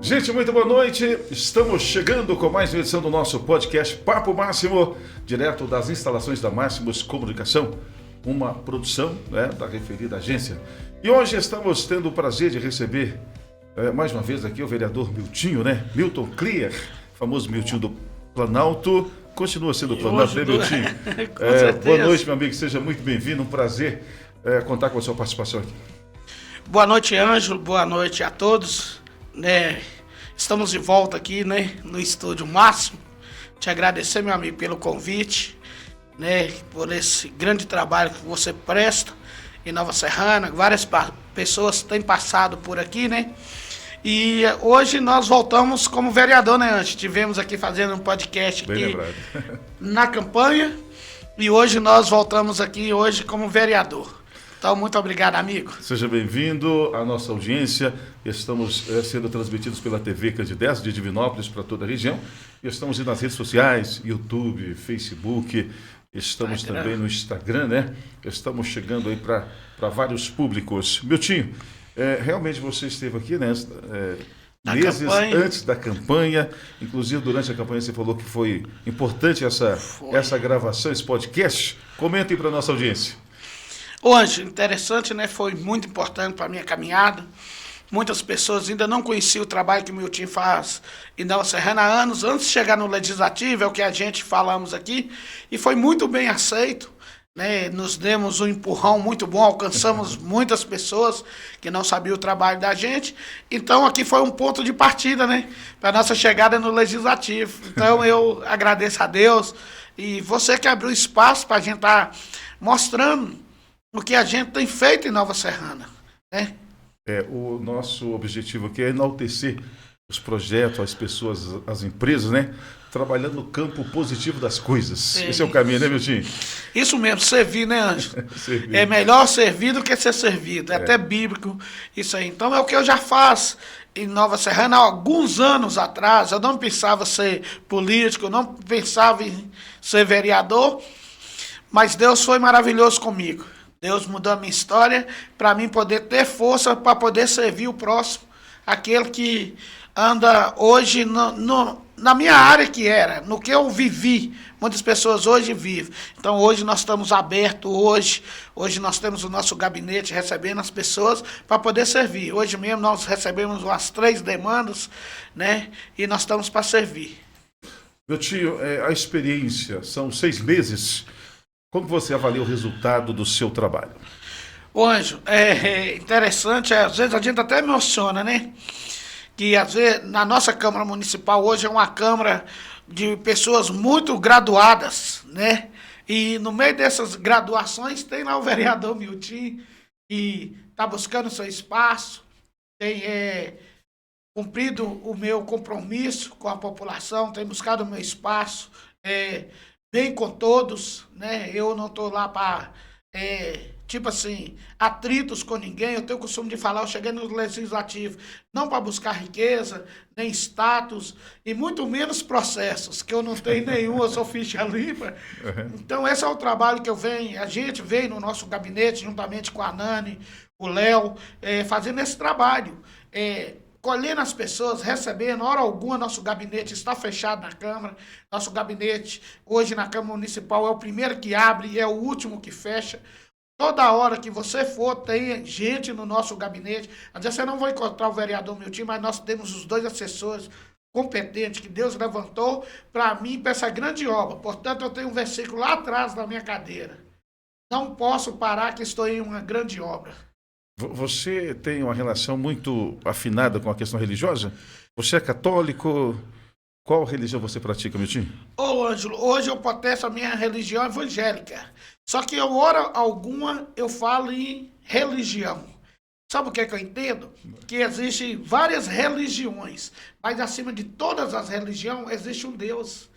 Gente, muito boa noite. Estamos chegando com mais uma edição do nosso podcast Papo Máximo, direto das instalações da Máximos Comunicação, uma produção da referida agência. E hoje estamos tendo o prazer de receber mais uma vez aqui o vereador Miltinho, Milton Clear, famoso Miltinho do Planalto. Continua sendo Planalto, né, Miltinho? Boa noite, meu amigo, seja muito bem-vindo. Um prazer contar com a sua participação aqui. Boa noite, Ângelo. Boa noite a todos. Estamos de volta aqui, no Estúdio Máximo. Te agradecer, meu amigo, pelo convite, por esse grande trabalho que você presta em Nova Serrana. Várias pessoas têm passado por aqui, E hoje nós voltamos como vereador, Antes tivemos aqui fazendo um podcast aqui na campanha e hoje nós voltamos aqui hoje como vereador. Então, muito obrigado, amigo. Seja bem-vindo à nossa audiência. Estamos sendo transmitidos pela TV Candidez de Divinópolis para toda a região. E estamos nas redes sociais, YouTube, Facebook, estamos também no Instagram, Estamos chegando aí para vários públicos. Miltinho, realmente você esteve aqui, meses antes da campanha, inclusive durante a campanha você falou que foi importante essa gravação, esse podcast. Comenta aí para a nossa audiência. Hoje, interessante, Foi muito importante para a minha caminhada. Muitas pessoas ainda não conheciam o trabalho que o Miltinho faz em Nova Serrana há anos, antes de chegar no Legislativo, é o que a gente falamos aqui, e foi muito bem aceito, Nos demos um empurrão muito bom, alcançamos muitas pessoas que não sabiam o trabalho da gente, então aqui foi um ponto de partida, para a nossa chegada no Legislativo. Então eu agradeço a Deus, e você que abriu espaço para a gente estar mostrando o que a gente tem feito em Nova Serrana, O nosso objetivo aqui é enaltecer os projetos, as pessoas, as empresas, trabalhando no campo positivo das coisas. Esse é o caminho, Miltinho? Isso mesmo, servir, Ângelo? É melhor servir do que ser servido. É até bíblico isso aí. Então é o que eu já faço em Nova Serrana há alguns anos atrás. Eu não pensava ser político, eu não pensava em ser vereador, mas Deus foi maravilhoso comigo. Deus mudou a minha história para mim poder ter força para poder servir o próximo, aquele que anda hoje na minha área que era, no que eu vivi. Muitas pessoas hoje vivem. Então hoje nós estamos abertos, hoje nós temos o nosso gabinete recebendo as pessoas para poder servir. Hoje mesmo nós recebemos umas 3 demandas, E nós estamos para servir. Meu tio, a experiência, são 6 meses. Como você avalia o resultado do seu trabalho? Ângelo, é interessante, às vezes a gente até emociona, Que às vezes na nossa Câmara Municipal hoje é uma Câmara de pessoas muito graduadas, E no meio dessas graduações tem lá o vereador Miltinho, que está buscando seu espaço, tem cumprido o meu compromisso com a população, tem buscado o meu espaço, bem com todos, Eu não estou lá para, atritos com ninguém. Eu tenho o costume de falar, eu cheguei no Legislativo não para buscar riqueza, nem status, e muito menos processos, que eu não tenho nenhum, eu sou ficha limpa. Então esse é o trabalho que a gente vem no nosso gabinete, juntamente com a Nani, o Léo, fazendo esse trabalho, colhendo as pessoas, recebendo. Hora alguma, nosso gabinete está fechado na Câmara. Nosso gabinete, hoje na Câmara Municipal, é o primeiro que abre e é o último que fecha. Toda hora que você for, tem gente no nosso gabinete. Às vezes você não vai encontrar o vereador Miltinho, mas nós temos os 2 assessores competentes que Deus levantou para mim, para essa grande obra. Portanto, eu tenho um versículo lá atrás da minha cadeira. Não posso parar que estou em uma grande obra. Você tem uma relação muito afinada com a questão religiosa? Você é católico? Qual religião você pratica, Miltinho? Ângelo, hoje eu protesto a minha religião evangélica. Só que hora alguma eu falo em religião. Sabe o que eu entendo? Que existem várias religiões, mas acima de todas as religiões existe um Deus.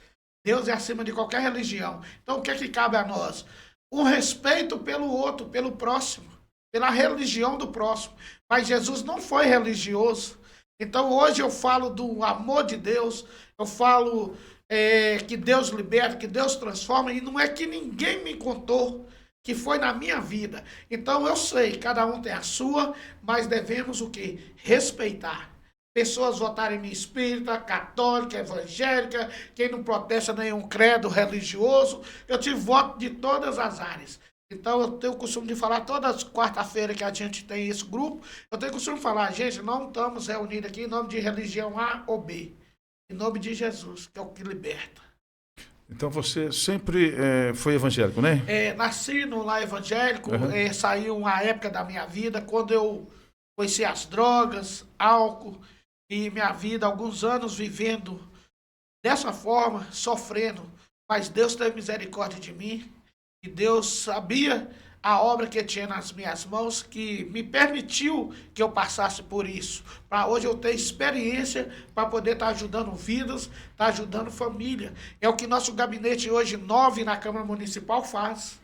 Deus é acima de qualquer religião. Então o que cabe a nós? Um respeito pelo outro, pelo próximo, pela religião do próximo. Mas Jesus não foi religioso. Então hoje eu falo do amor de Deus, eu falo que Deus liberta, que Deus transforma, e não é que ninguém me contou que foi na minha vida. Então eu sei, cada um tem a sua, mas devemos o quê? Respeitar. pessoas votarem em mim espírita, católica, evangélica, quem não protesta nenhum credo religioso. Eu tive voto de todas as áreas. Então, eu tenho o costume de falar, todas quarta-feira que a gente tem esse grupo, eu tenho o costume de falar, gente, não estamos reunidos aqui em nome de religião A ou B, em nome de Jesus, que é o que liberta. Então, você sempre foi evangélico, né? Nasci no lar evangélico, Uhum. saiu uma época da minha vida, quando eu conheci as drogas, álcool, e minha vida, alguns anos vivendo dessa forma, sofrendo, mas Deus teve misericórdia de mim, e Deus sabia a obra que tinha nas minhas mãos, que me permitiu que eu passasse por isso. Para hoje eu ter experiência para poder estar ajudando vidas, estar ajudando família. É o que nosso gabinete hoje 9 na Câmara Municipal faz.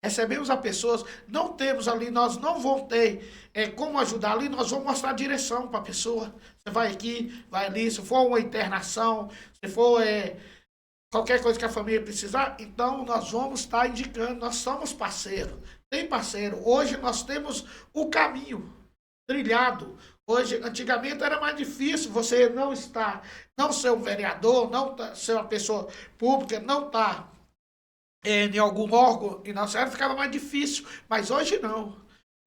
Recebemos as pessoas, não temos ali, nós não vamos ter como ajudar ali, nós vamos mostrar a direção para a pessoa. Você vai aqui, vai ali, se for uma internação, se for qualquer coisa que a família precisar, então nós vamos estar indicando, nós somos parceiro. Tem parceiro. Hoje nós temos o caminho trilhado. Hoje, antigamente era mais difícil você não ser um vereador, não ser uma pessoa pública, não estar em algum órgão, e na série ficava mais difícil. Mas hoje não.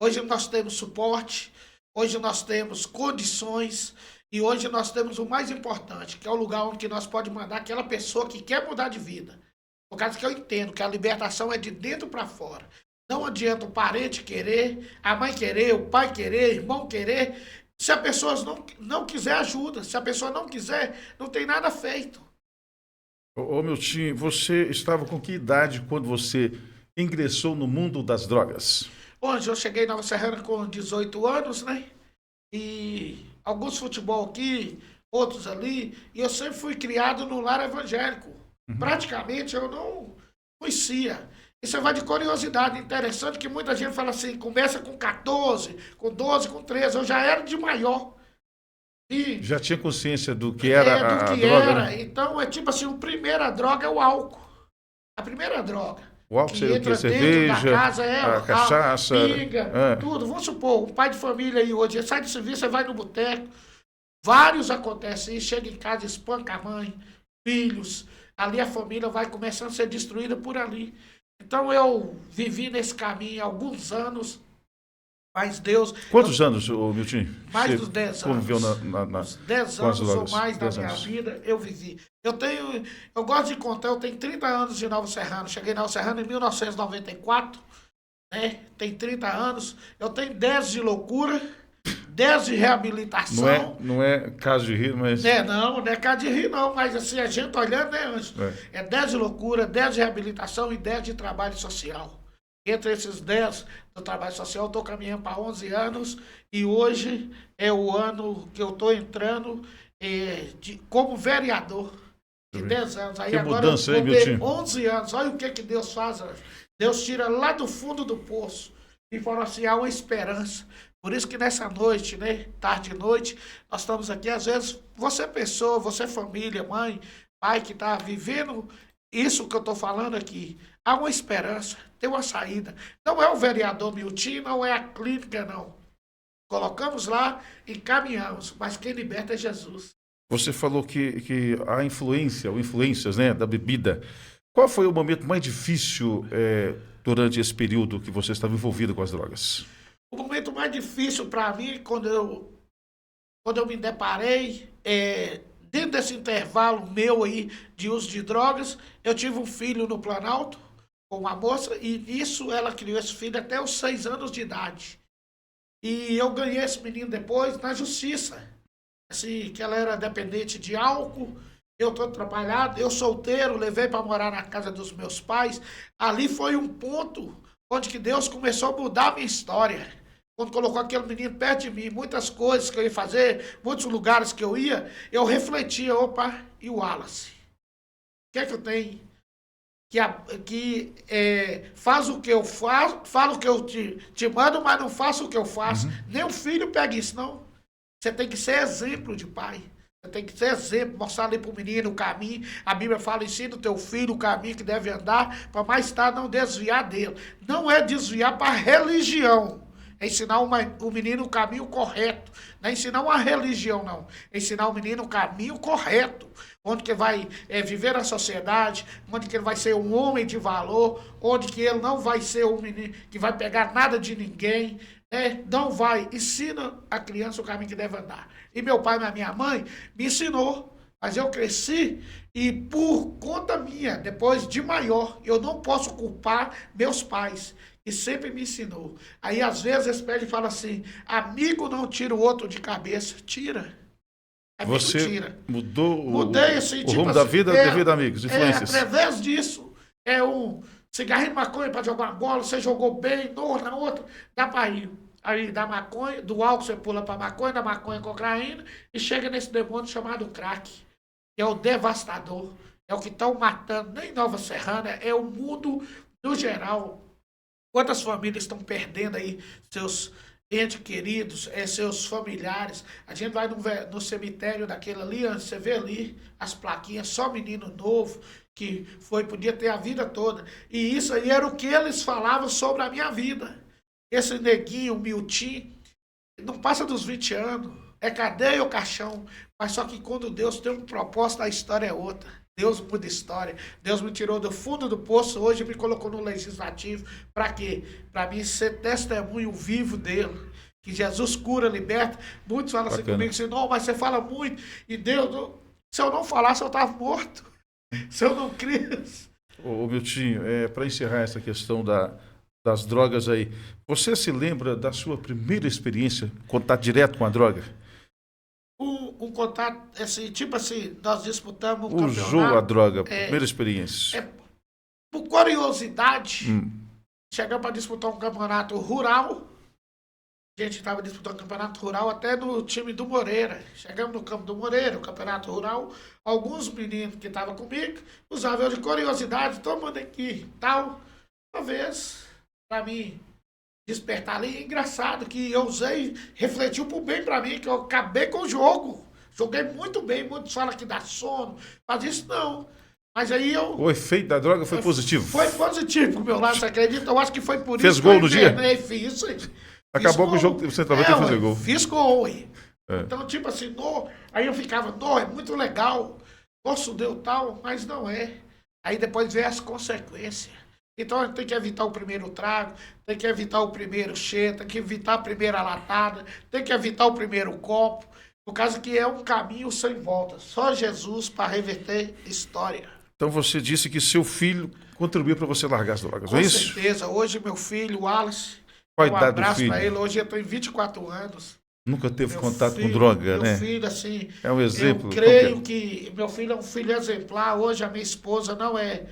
Hoje nós temos suporte, hoje nós temos condições, e hoje nós temos o mais importante, que é o lugar onde nós podemos mandar aquela pessoa que quer mudar de vida. Por causa que eu entendo que a libertação é de dentro para fora. Não adianta o parente querer, a mãe querer, o pai querer, o irmão querer. Se a pessoa não quiser ajuda, se a pessoa não quiser, não tem nada feito. Ô, Miltinho, você estava com que idade quando você ingressou no mundo das drogas? Hoje eu cheguei em Nova Serrana com 18 anos, né? E alguns futebol aqui, outros ali, e eu sempre fui criado no lar evangélico. Praticamente eu não conhecia. Isso vai de curiosidade. Interessante que muita gente fala assim, começa com 14, com 12, com 13. Eu já era de maior. E Já tinha consciência do que era do a que droga, era. né? Então, é tipo assim, a primeira droga é o álcool. A primeira droga. O álcool Que seria o quê? entra dentro da Cerveja, casa, a cachaça. pinga, tudo. Vamos supor, um pai de família aí hoje, ele sai do serviço, ele vai no boteco. Vários acontecem isso, chega em casa, espanca a mãe, filhos. Ali a família vai começando a ser destruída por ali. Então eu vivi nesse caminho há alguns anos, mas Deus... Quantos anos, ô, Miltinho? Mais você dos 10 anos. conviveu Uns 10 com as anos ou drogas? mais da 10 minha anos. vida eu vivi. Eu gosto de contar, eu tenho 30 anos de Nova Serrana. Cheguei em Nova Serrana em 1994, né? Tem 30 anos. Eu tenho 10 de loucura, 10 de reabilitação. Não é caso de rir, mas... Não é caso de rir, não, mas assim, a gente olhando, né, Anjo? É 10 de loucura, 10 de reabilitação e 10 de trabalho social. Entre esses 10 do trabalho social, eu estou caminhando para 11 anos e hoje é o ano que eu estou entrando como vereador de 10 anos. Aí que agora mudança, eu hein, vou ter Miltinho? 11 anos. Olha o que Deus faz, Anjo. Deus tira lá do fundo do poço e fala assim, há uma esperança. Por isso que nessa noite, né, tarde e noite, nós estamos aqui. Às vezes, você pessoa, você família, mãe, pai que está vivendo isso que eu estou falando aqui, há uma esperança, tem uma saída. Não é o vereador Miltinho, não é a clínica, não. Colocamos lá e caminhamos, mas quem liberta é Jesus. Você falou que a influência, ou influências, né, da bebida. Qual foi o momento mais difícil durante esse período que você estava envolvido com as drogas? O momento mais difícil para mim, quando eu me deparei, dentro desse intervalo meu aí de uso de drogas, eu tive um filho no Planalto, com uma moça, e nisso ela criou esse filho até os 6 anos de idade. E eu ganhei esse menino depois na justiça. Assim, que ela era dependente de álcool, eu todo atrapalhado, eu solteiro, levei para morar na casa dos meus pais. Ali foi um ponto onde que Deus começou a mudar a minha história. Quando colocou aquele menino perto de mim, muitas coisas que eu ia fazer, muitos lugares que eu ia, eu refletia, opa, e o Wallace? O que é que eu tenho? Que faz o que eu faço, fala o que eu te mando, mas não faço o que eu faço. Nem o filho pega isso, não. Você tem que ser exemplo de pai. Você tem que ser exemplo, mostrar ali para o menino o caminho. A Bíblia fala, ensina o teu filho o caminho que deve andar, para mais tarde não desviar dele. Não é desviar para a religião, É ensinar o menino o caminho correto. Não é ensinar uma religião, não. É ensinar o menino o caminho correto. Onde que ele vai viver na sociedade, onde que ele vai ser um homem de valor, onde que ele não vai ser um menino que vai pegar nada de ninguém, não vai. Ensina a criança o caminho que deve andar. E meu pai e a minha mãe me ensinou. Mas eu cresci e por conta minha, depois de maior, eu não posso culpar meus pais, que sempre me ensinou. Aí às vezes eles pedem e falam assim, amigo não tira o outro de cabeça. Tira. Amigo Você tira. mudou Mudei, assim, o tipo rumo da assim, vida devido a amigos, influências. através disso, um cigarrinho de maconha para jogar uma bola, você jogou bem, na outra, dá para ir. Aí da maconha, do álcool você pula para maconha, da maconha cocaína, e chega nesse demônio chamado crack, que é o devastador, é o que estão matando, nem Nova Serrana, é o mundo no geral. Quantas famílias estão perdendo aí seus entes queridos, seus familiares? A gente vai no cemitério daquele ali, você vê ali as plaquinhas, só menino novo, que podia ter a vida toda. E isso aí era o que eles falavam sobre a minha vida. Esse neguinho, o Miltim, não passa dos 20 anos, é cadeia ou caixão, mas só que quando Deus tem um propósito, a história é outra. Deus muda a história. Deus me tirou do fundo do poço, hoje me colocou no legislativo. Para quê? Para mim ser testemunho vivo dele. Que Jesus cura, liberta. Muitos falam assim comigo, assim, não, mas você fala muito. E Deus, se eu não falasse, eu estava morto. Se eu não cresce. Ô Miltinho, para encerrar essa questão das drogas aí, você se lembra da sua primeira experiência, contato direto com a droga? Um contato, assim, tipo assim, nós disputamos um campeonato. Usou a droga, primeira experiência. Por curiosidade, chegamos para disputar um campeonato rural. A gente estava disputando um campeonato rural até no time do Moreira. Chegamos no campo do Moreira, o campeonato rural. Alguns meninos que estavam comigo usavam eu de curiosidade, tomando aqui tal. Uma vez, para mim despertar ali, engraçado que eu usei, refletiu por bem para mim, que eu acabei com o jogo. Joguei muito bem, muitos falam que dá sono, mas isso não. Mas aí o efeito da droga foi positivo? Foi positivo pro meu lado, você acredita? Eu acho que foi por isso. Fez gol no dia? Fiz. Acabou com o jogo, você talvez tenha feito gol. Fiz gol, Então, tipo assim, aí eu ficava, é muito legal, posso deu tal, mas não é. Aí depois vem as consequências. Então, a gente tem que evitar o primeiro trago, tem que evitar o primeiro cheiro, tem que evitar a primeira latada, tem que evitar o primeiro copo, por causa que é um caminho sem volta. Só Jesus para reverter história. Então, você disse que seu filho contribuiu para você largar as drogas, não é isso? Com certeza. Hoje, meu filho, o Wallace, qual a idade do filho? Um abraço para ele. Hoje eu tenho 24 anos. Nunca teve contato com droga, né? Meu filho, assim... É um exemplo. Eu creio que meu filho é um filho exemplar. Hoje a minha esposa não é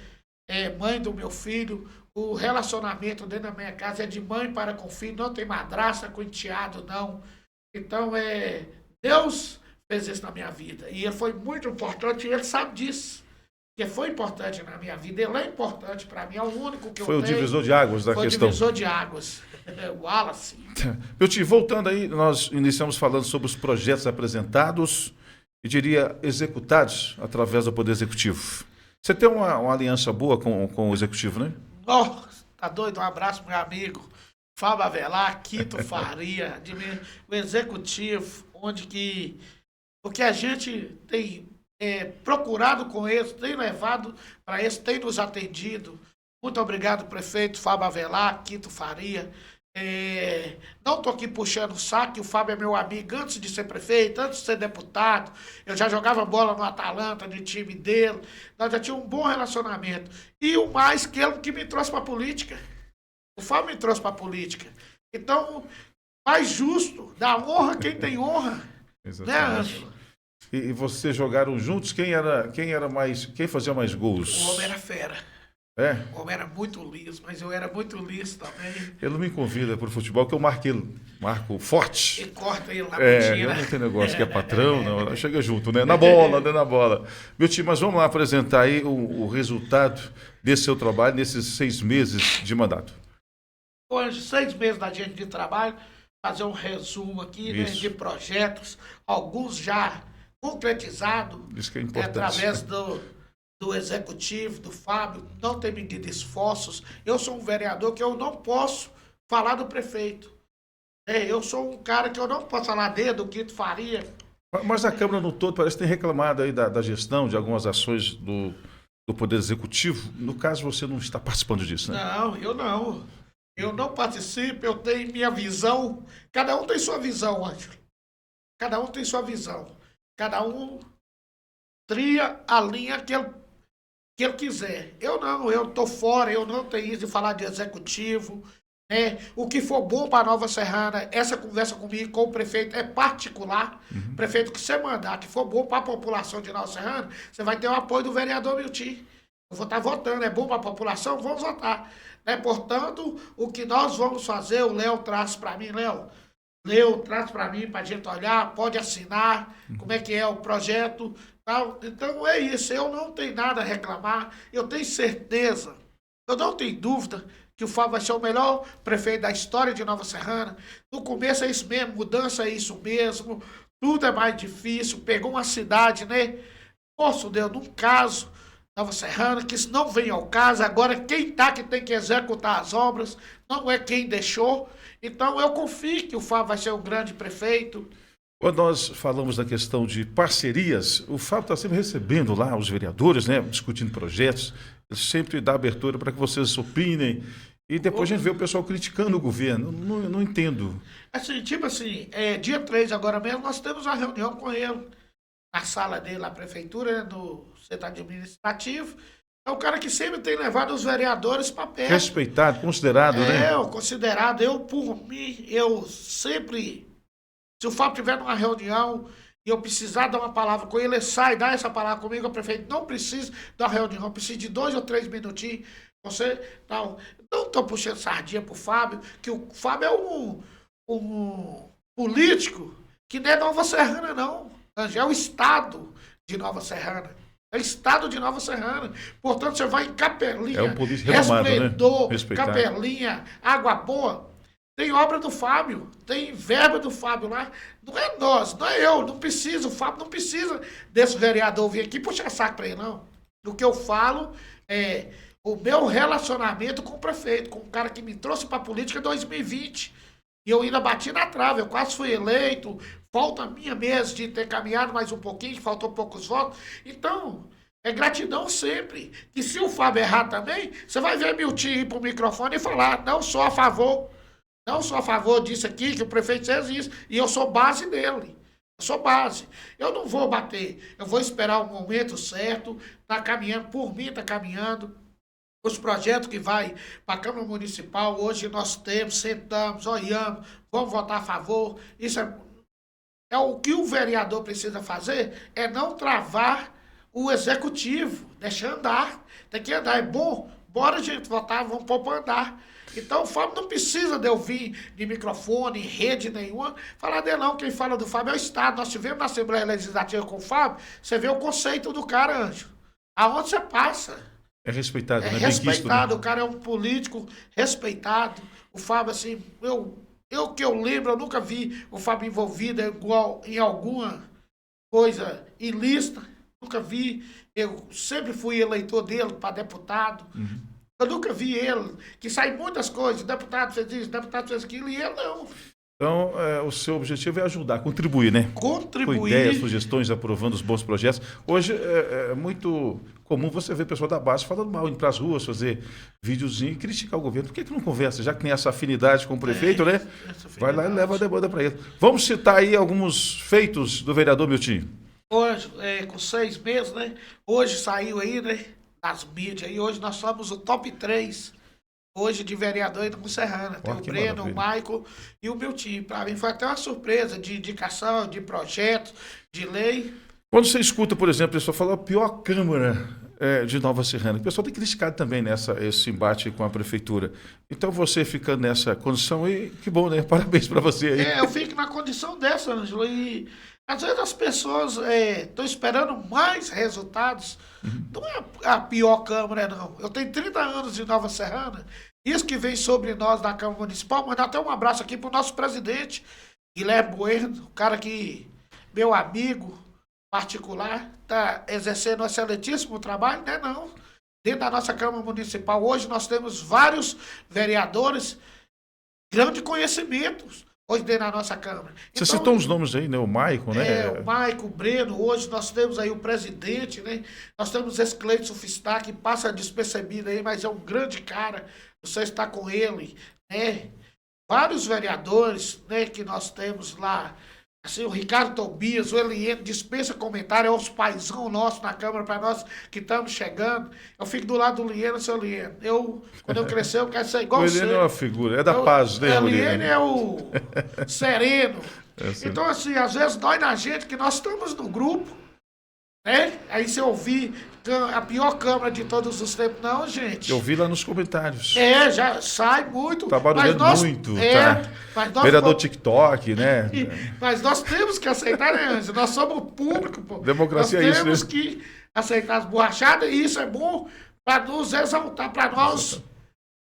mãe do meu filho. O relacionamento dentro da minha casa é de mãe para com filho. Não tem madrasta com enteado, não. Então, Deus fez isso na minha vida. E ele foi muito importante e ele sabe disso. Porque foi importante na minha vida. Ele é importante para mim. É o único que eu tenho. Foi o divisor de águas da questão. Foi o divisor de águas. O Wallace. Miltinho, voltando aí, nós iniciamos falando sobre os projetos apresentados e diria executados através do Poder Executivo. Você tem uma aliança boa com o Executivo, né? Tá doido? Um abraço pro meu amigo Fábio Avelar, Quito Faria, o Executivo, porque a gente tem procurado com eles, tem levado para eles, tem nos atendido. Muito obrigado, prefeito Fábio Avelar, Quito Faria. Não estou aqui puxando o saco, o Fábio é meu amigo antes de ser prefeito, antes de ser deputado. Eu já jogava bola no Atalanta, no time dele. Nós já tínhamos um bom relacionamento. E o mais que ele que me trouxe para a política. O Fábio me trouxe para a política. Então, mais justo, dá honra quem tem honra. Exatamente. Né, Ângelo? E vocês jogaram juntos? Quem fazia mais gols? O homem era fera. O homem era muito liso, mas eu era muito liso também. Ele não me convida para o futebol, que eu marco forte. E corta ele na mentira. Eu não tenho negócio que é patrão, não. Chega junto, né? Na bola. Meu time, mas vamos lá apresentar aí o resultado desse seu trabalho nesses 6 meses de mandato. Hoje, 6 meses da gente de trabalho, fazer um resumo aqui, né, de projetos, alguns já concretizados. Isso que é importante. Através do Executivo, do Fábio, não tem medido esforços. Eu sou um vereador que eu não posso falar do prefeito. Eu sou um cara que eu não posso falar dedo, o Quinto Faria. Mas a Câmara no todo parece que tem reclamado aí da gestão, de algumas ações do Poder Executivo. No caso, você não está participando disso, né? Não, eu não. Eu não participo, eu tenho minha visão. Cada um tem sua visão, Ângelo. Cada um tem sua visão. Cada um tria a linha que ele quiser. Eu não, eu estou fora, eu não tenho isso de falar de executivo. Né? O que for bom para Nova Serrana, essa conversa comigo, com o prefeito, é particular. Prefeito que você mandar, que for bom para a população de Nova Serrana, você vai ter o apoio do vereador Milton. Eu vou estar votando, é bom para a população, vamos votar. Né? Portanto, o que nós vamos fazer, o Léo traz para mim, Léo, traz para mim, para a gente olhar, pode assinar, como é que é o projeto. Tal. Então é isso, eu não tenho nada a reclamar, eu tenho certeza, eu não tenho dúvida que o Fábio vai ser o melhor prefeito da história de Nova Serrana. No começo é isso mesmo, mudança é isso mesmo, tudo é mais difícil, pegou uma cidade, né? Posso Deus, num caso, Nova Serrana, que isso não vem ao caso, agora quem tá que tem que executar as obras, não é quem deixou. Então eu confio que o Fábio vai ser um grande prefeito. Quando nós falamos da questão de parcerias, o Fábio está sempre recebendo lá os vereadores, né, discutindo projetos, ele sempre dá abertura para que vocês opinem, e depois a gente vê o pessoal criticando o governo. Não entendo. Assim, tipo assim, dia 3 agora mesmo, nós temos uma reunião com ele, na sala dele, na prefeitura, né, no centro administrativo. É o cara que sempre tem levado os vereadores para perto. Respeitado, considerado, né? Considerado, eu por mim, eu sempre... Se o Fábio tiver numa reunião e eu precisar dar uma palavra com ele sai, dá essa palavra comigo, o prefeito não precisa da reunião, precisa de 2 ou 3 minutinhos. Você não estou puxando sardinha pro Fábio, que o Fábio é um político que não é Nova Serrana, não. É o Estado de Nova Serrana. É o Estado de Nova Serrana. Portanto, você vai em Capelinha, é um político renomado, Resplendor, né? Capelinha, Água Boa. Tem obra do Fábio, tem verba do Fábio lá. Não é nós, não é eu, não precisa, o Fábio não precisa desse vereador vir aqui puxar saco para ele, não. O que eu falo é o meu relacionamento com o prefeito, com o cara que me trouxe para a política em 2020. E eu ainda bati na trave, eu quase fui eleito, falta a minha mesmo de ter caminhado mais um pouquinho, faltou poucos votos. Então, é gratidão sempre. E se o Fábio errar também, você vai ver Milton ir para o microfone e falar, não sou a favor. Não sou a favor disso aqui, que o prefeito fez isso, e eu sou base dele. Eu sou base. Eu não vou bater, eu vou esperar o momento certo, tá caminhando, por mim tá caminhando. Os projetos que vai para a Câmara Municipal, hoje nós temos, sentamos, olhamos, vamos votar a favor. Isso é o que o vereador precisa fazer, é não travar o executivo, deixar andar. Tem que andar, é bom, bora gente votar, vamos pôr para andar. Então o Fábio não precisa de eu vir de microfone, rede nenhuma, falar dele não. Quem fala do Fábio é o Estado. Nós tivemos na Assembleia Legislativa com o Fábio, você vê o conceito do cara, Ângelo. Aonde você passa. É respeitado, né? É respeitado, o cara é um político respeitado. O Fábio, assim, que eu lembro, eu nunca vi o Fábio envolvido igual em alguma coisa ilícita. Nunca vi. Eu sempre fui eleitor dele para deputado. Eu nunca vi ele, que sai muitas coisas, o deputado fez isso, o deputado fez aquilo, e ele não. Então, o seu objetivo é ajudar, contribuir, né? Contribuir. Com ideias, sugestões, aprovando os bons projetos. Hoje é muito comum você ver pessoal da base falando mal, indo para as ruas, fazer videozinho e criticar o governo. Por que não conversa? Já que tem essa afinidade com o prefeito, né? Vai lá e leva a demanda para ele. Vamos citar aí alguns feitos do vereador Milton. Hoje, com 6 meses, né? Hoje saiu aí, né? As mídias, e hoje nós somos o top 3 hoje de vereador aí no Serrana. Tem o Breno, o Michael e o Milton. Para mim foi até uma surpresa de indicação, de projetos, de lei. Quando você escuta, por exemplo, a pessoa falar a pior Câmara de Nova Serrana, o pessoal tem criticado também esse embate com a prefeitura. Então você fica nessa condição e que bom, né? Parabéns para você aí. Eu fico na condição dessa, Ângelo, e às vezes as pessoas estão esperando mais resultados. Não é a pior Câmara, não. Eu tenho 30 anos de Nova Serrana. Isso que vem sobre nós da Câmara Municipal, mandar até um abraço aqui para o nosso presidente, Guilherme Bueno, o cara que, meu amigo particular, está exercendo um excelentíssimo trabalho, né? Não. Dentro da nossa Câmara Municipal, hoje nós temos vários vereadores, grandes conhecimentos. hoje dentro da nossa Câmara. Você Então, citou uns nomes aí, né? O Maicon, né? o Maicon, o Breno, hoje nós temos aí o presidente, né? Nós temos esse Cleiton Fistar, que passa despercebido aí, mas é um grande cara, você está com ele, né? Vários vereadores, né, que nós temos lá, assim, o Ricardo Tobias, o Eliene, dispensa comentário, é os paizão nossos na Câmara, para nós que estamos chegando. Eu fico do lado do Liene, seu Liene. Quando eu crescer, eu quero ser igual O você. Eliene é uma figura, é da paz, né, o Eliene? Liene é o sereno. Assim. Então, assim, às vezes dói na gente que nós estamos no grupo, né? Aí você ouvir a pior Câmara de todos os tempos. Não, gente. Eu vi lá nos comentários. Já sai muito. Tá barulhando muito, tá? Mas nós Vereador TikTok, né? Mas nós temos que aceitar, né, Ângelo? Nós somos público, pô. Democracia nós é isso, temos né? que aceitar as borrachadas e isso é bom para nos exaltar, para nós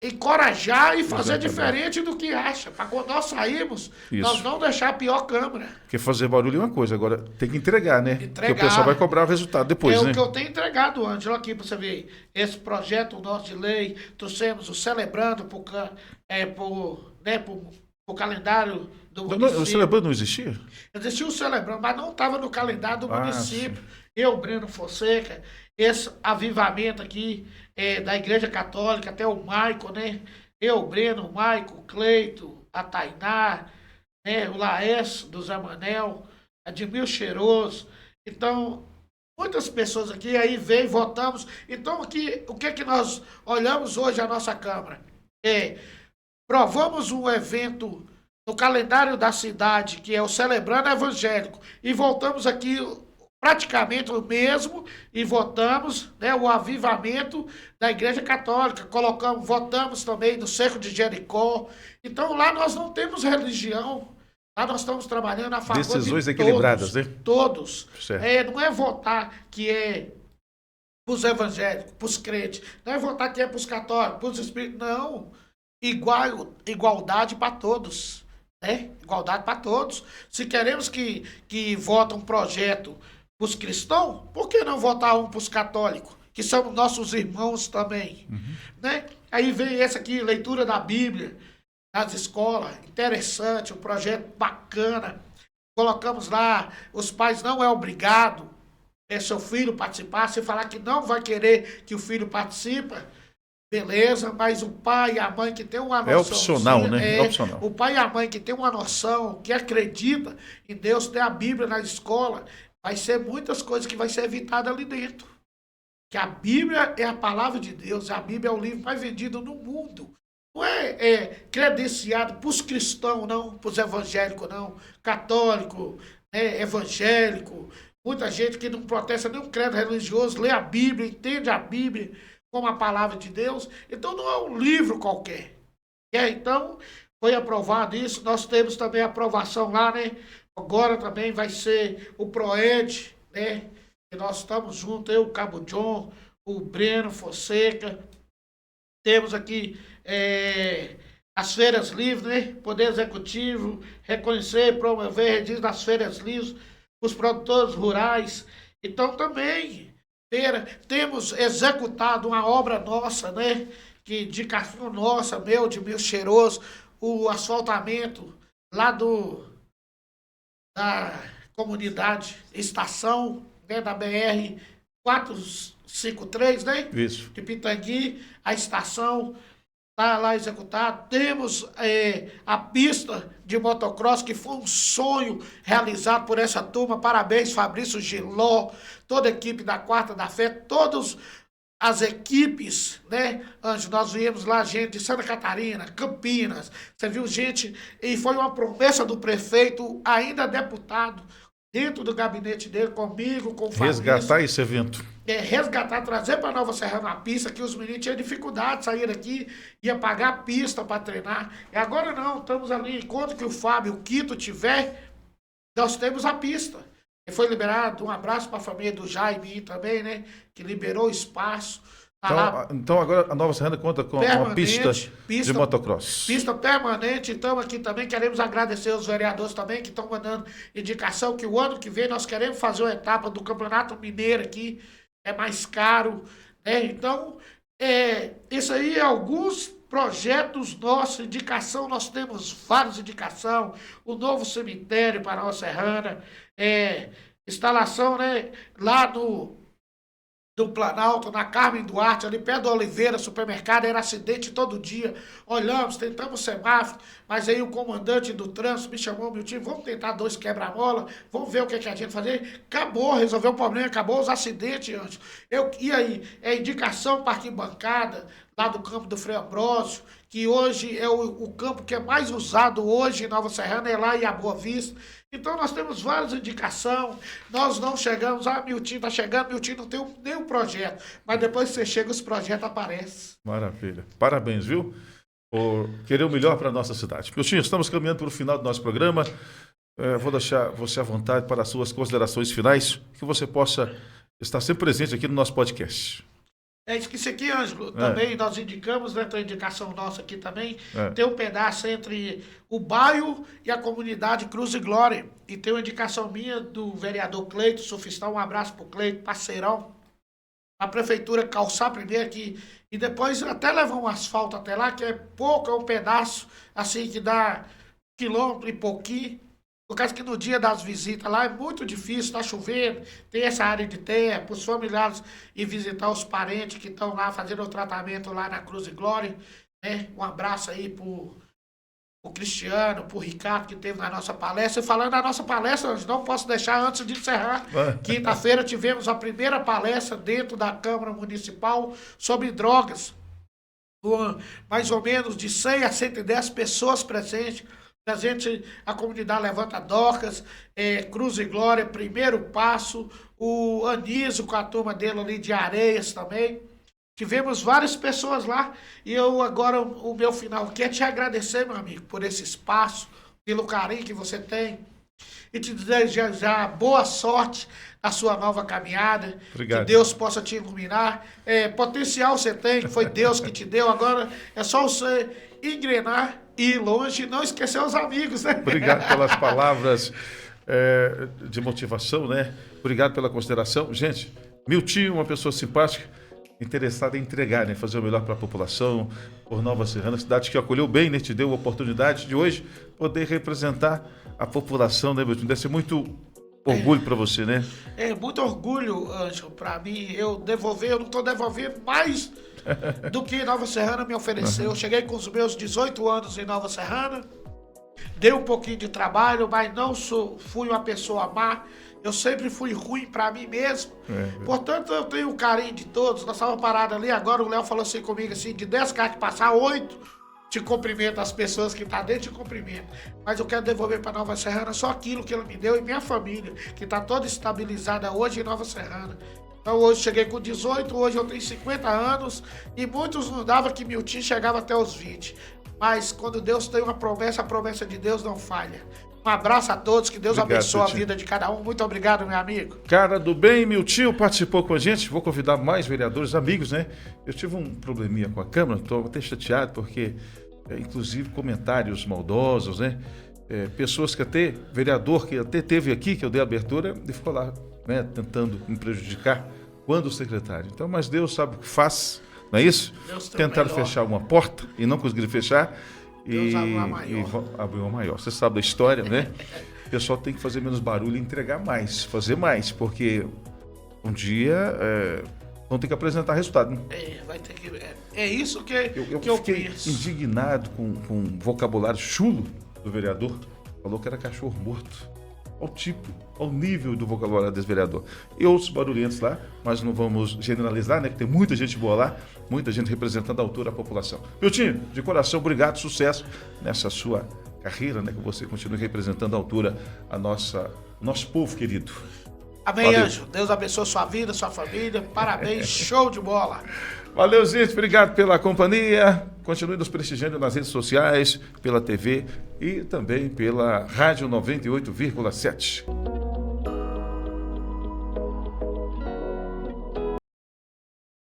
encorajar e fazer diferente do que acha. Para quando nós sairmos, nós não deixar a pior Câmara. Porque fazer barulho é uma coisa, agora tem que entregar, né? Porque o pessoal vai cobrar o resultado depois, né? É o que eu tenho entregado, Ângelo, aqui para você ver. Esse projeto nosso de lei, trouxemos o Celebrando o calendário do município. O Celebrando não existia? Existia o Celebrando, mas não estava no calendário do município. Eu, Breno Fonseca, esse avivamento aqui da Igreja Católica, até o Maicon, né? Eu, Breno, o Maicon, o Cleito, a Tainá, né? O Laércio do Zé Manel, Admir Cheiroso. Então, muitas pessoas aqui, aí veio, votamos. Então, aqui, o que é que nós olhamos hoje a nossa Câmara? Provamos um evento no calendário da cidade, que é o Celebrando Evangélico, e voltamos aqui praticamente o mesmo, e votamos, né, o avivamento da Igreja Católica, votamos também no Cerco de Jericó. Então lá nós não temos religião, lá nós estamos trabalhando a favor decisões de equilibradas, todos, né? Todos. Certo. Não é votar que é para os evangélicos, para os crentes, não é votar que é para os católicos, para os espíritos, não. Igualdade para todos, né? Igualdade para todos. Se queremos que votem um projeto para os cristãos, por que não votar um para os católicos, que são nossos irmãos também? Né? Aí vem esse aqui, leitura da Bíblia nas escolas, interessante, um projeto bacana. Colocamos lá, os pais não é obrigado seu filho participar, se falar que não vai querer que o filho participe, beleza, mas o pai e a mãe que tem uma noção... É opcional, né? É opcional. O pai e a mãe que tem uma noção, que acredita em Deus, tem a Bíblia na escola, vai ser muitas coisas que vai ser evitada ali dentro. Que a Bíblia é a palavra de Deus, a Bíblia é o livro mais vendido no mundo. Não é credenciado para os cristãos, não, para os evangélicos, não. Católico, evangélico, muita gente que não protesta nenhum credo religioso, lê a Bíblia, entende a Bíblia como a palavra de Deus. Então não é um livro qualquer. Então, foi aprovado isso. Nós temos também a aprovação lá, né? Agora também vai ser o PROED, né? E nós estamos juntos, eu, o Cabo John, o Breno Fonseca. Temos aqui as feiras livres, né? Poder Executivo, reconhecer, promover, registro das feiras livres, os produtores rurais. Então também temos executado uma obra nossa, né? Que indicação nossa, de Mil Cheiroso, o asfaltamento lá da comunidade Estação, né, da BR 453, né? Isso. De Pitangui, a estação está lá executado. Temos a pista de motocross, que foi um sonho realizado por essa turma. Parabéns, Fabrício Giló, toda a equipe da Quarta da Fé, todas as equipes, né, Anjo? Nós viemos lá gente de Santa Catarina, Campinas, você viu gente, e foi uma promessa do prefeito, ainda deputado, dentro do gabinete dele, comigo, com o Fabrício. Resgatar esse evento. Resgatar, trazer para Nova Serrana uma pista, que os meninos tinham dificuldade de sair daqui, ia pagar a pista para treinar. E agora não, estamos ali, enquanto que o Fábio, o Quito tiver, nós temos a pista. E foi liberado, um abraço para a família do Jaime também, né? Que liberou o espaço. Então agora a Nova Serrana conta com uma pista de motocross. Pista permanente. Então aqui também queremos agradecer os vereadores também que estão mandando indicação que o ano que vem nós queremos fazer uma etapa do Campeonato Mineiro aqui. É mais caro, né? Então, isso aí é alguns projetos nossos, indicação, nós temos várias indicações, o novo cemitério para a Nova Serrana, instalação, né, lá do Planalto, na Carmen Duarte, ali perto do Oliveira, supermercado, era acidente todo dia. Olhamos, tentamos semáforo, mas aí o comandante do trânsito me chamou, meu time, vamos tentar 2 quebra-mola, vamos ver o que a gente vai fazer. Acabou, resolveu o problema, acabou os acidentes, Anjo. E aí, indicação para arquibancada, lá do campo do Frei Ambrósio, que hoje é o campo que é mais usado hoje em Nova Serrana, é lá em Boa Vista. Então nós temos várias indicações, nós não chegamos, Miltinho está chegando, Miltinho não tem nenhum projeto, mas depois que você chega, os projetos aparecem. Maravilha. Parabéns, viu? Por querer o melhor para a nossa cidade. Miltinho, estamos caminhando para o final do nosso programa. Vou deixar você à vontade para as suas considerações finais, que você possa estar sempre presente aqui no nosso podcast. Esqueci aqui, Ângelo, também nós indicamos, né, tem indicação nossa aqui também, tem um pedaço entre o bairro e a comunidade Cruz e Glória, e tem uma indicação minha do vereador Cleito, surfistão, um abraço pro Cleito, parceirão, a prefeitura calçar primeiro aqui, e depois até levar um asfalto até lá, que é pouco, é um pedaço, assim, que dá 1 quilômetro e pouquinho. Por causa que no dia das visitas lá é muito difícil, está chovendo, tem essa área de terra, para os familiares ir visitar os parentes que estão lá fazendo o tratamento lá na Cruz e Glória, né? Um abraço aí pro Cristiano, pro Ricardo, que teve na nossa palestra. E falando da nossa palestra, não posso deixar antes de encerrar. Quinta-feira tivemos a primeira palestra dentro da Câmara Municipal sobre drogas, com mais ou menos de 100 a 110 pessoas presentes. A comunidade Levanta Docas, Cruz e Glória, Primeiro Passo, o Anísio com a turma dele ali de Areias também. Tivemos várias pessoas lá e eu agora, o meu final aqui é te agradecer, meu amigo, por esse espaço, pelo carinho que você tem e te desejar boa sorte na sua nova caminhada. Obrigado. Que Deus possa te iluminar. Potencial você tem, que foi Deus que te deu, agora é só você engrenar e ir longe e não esquecer os amigos, né? Obrigado pelas palavras de motivação, né? Obrigado pela consideração. Gente, Miltinho, uma pessoa simpática, interessada em entregar, né? Fazer o melhor para a população, por Nova Serrana, cidade que acolheu bem, né? Te deu a oportunidade de hoje poder representar a população, né, Miltinho? Deve ser muito orgulho para você, né? Muito orgulho, Ângelo, para mim. Eu não estou devolvendo mais do que Nova Serrana me ofereceu. Eu cheguei com os meus 18 anos em Nova Serrana, dei um pouquinho de trabalho, mas não fui uma pessoa má. Eu sempre fui ruim para mim mesmo. Portanto, eu tenho o carinho de todos. Nós estávamos parados ali, agora o Léo falou assim comigo, assim, de 10 carros que passar, 8 te cumprimento, as pessoas que estão dentro te cumprimentam. Mas eu quero devolver para Nova Serrana só aquilo que ele me deu e minha família, que está toda estabilizada hoje em Nova Serrana. Então hoje cheguei com 18, hoje eu tenho 50 anos e muitos não davam que Miltinho chegava até os 20. Mas quando Deus tem uma promessa, a promessa de Deus não falha. Um abraço a todos, que Deus abençoe a vida de cada um. Muito obrigado, meu amigo. Cara do bem, Miltinho participou com a gente. Vou convidar mais vereadores, amigos, né? Eu tive um probleminha com a Câmara, estou até chateado, porque, inclusive, comentários maldosos, né? Pessoas que até, vereador que até teve aqui, que eu dei a abertura, e ficou lá, né, tentando me prejudicar, quando o secretário. Então, mas Deus sabe o que faz, não é isso? Tentaram fechar uma porta e não conseguiram fechar. Deus abriu uma maior. Você sabe da história, né? O pessoal tem que fazer menos barulho e entregar mais, fazer mais, porque um dia vão ter que apresentar resultado. Né? Vai ter que. É isso que eu fiquei indignado com o vocabulário chulo do vereador. Falou que era cachorro morto. Ao tipo, ao nível do vocabulário desse vereador. E outros barulhentos lá, mas não vamos generalizar, né? Que tem muita gente boa lá, muita gente representando a altura da população. Miltinho, de coração, obrigado, sucesso nessa sua carreira, né? Que você continue representando a altura nosso povo querido. Amém, Anjo. Deus abençoe sua vida, sua família. Parabéns, show de bola. Valeu, gente. Obrigado pela companhia. Continue nos prestigiando nas redes sociais, pela TV e também pela Rádio 98,7.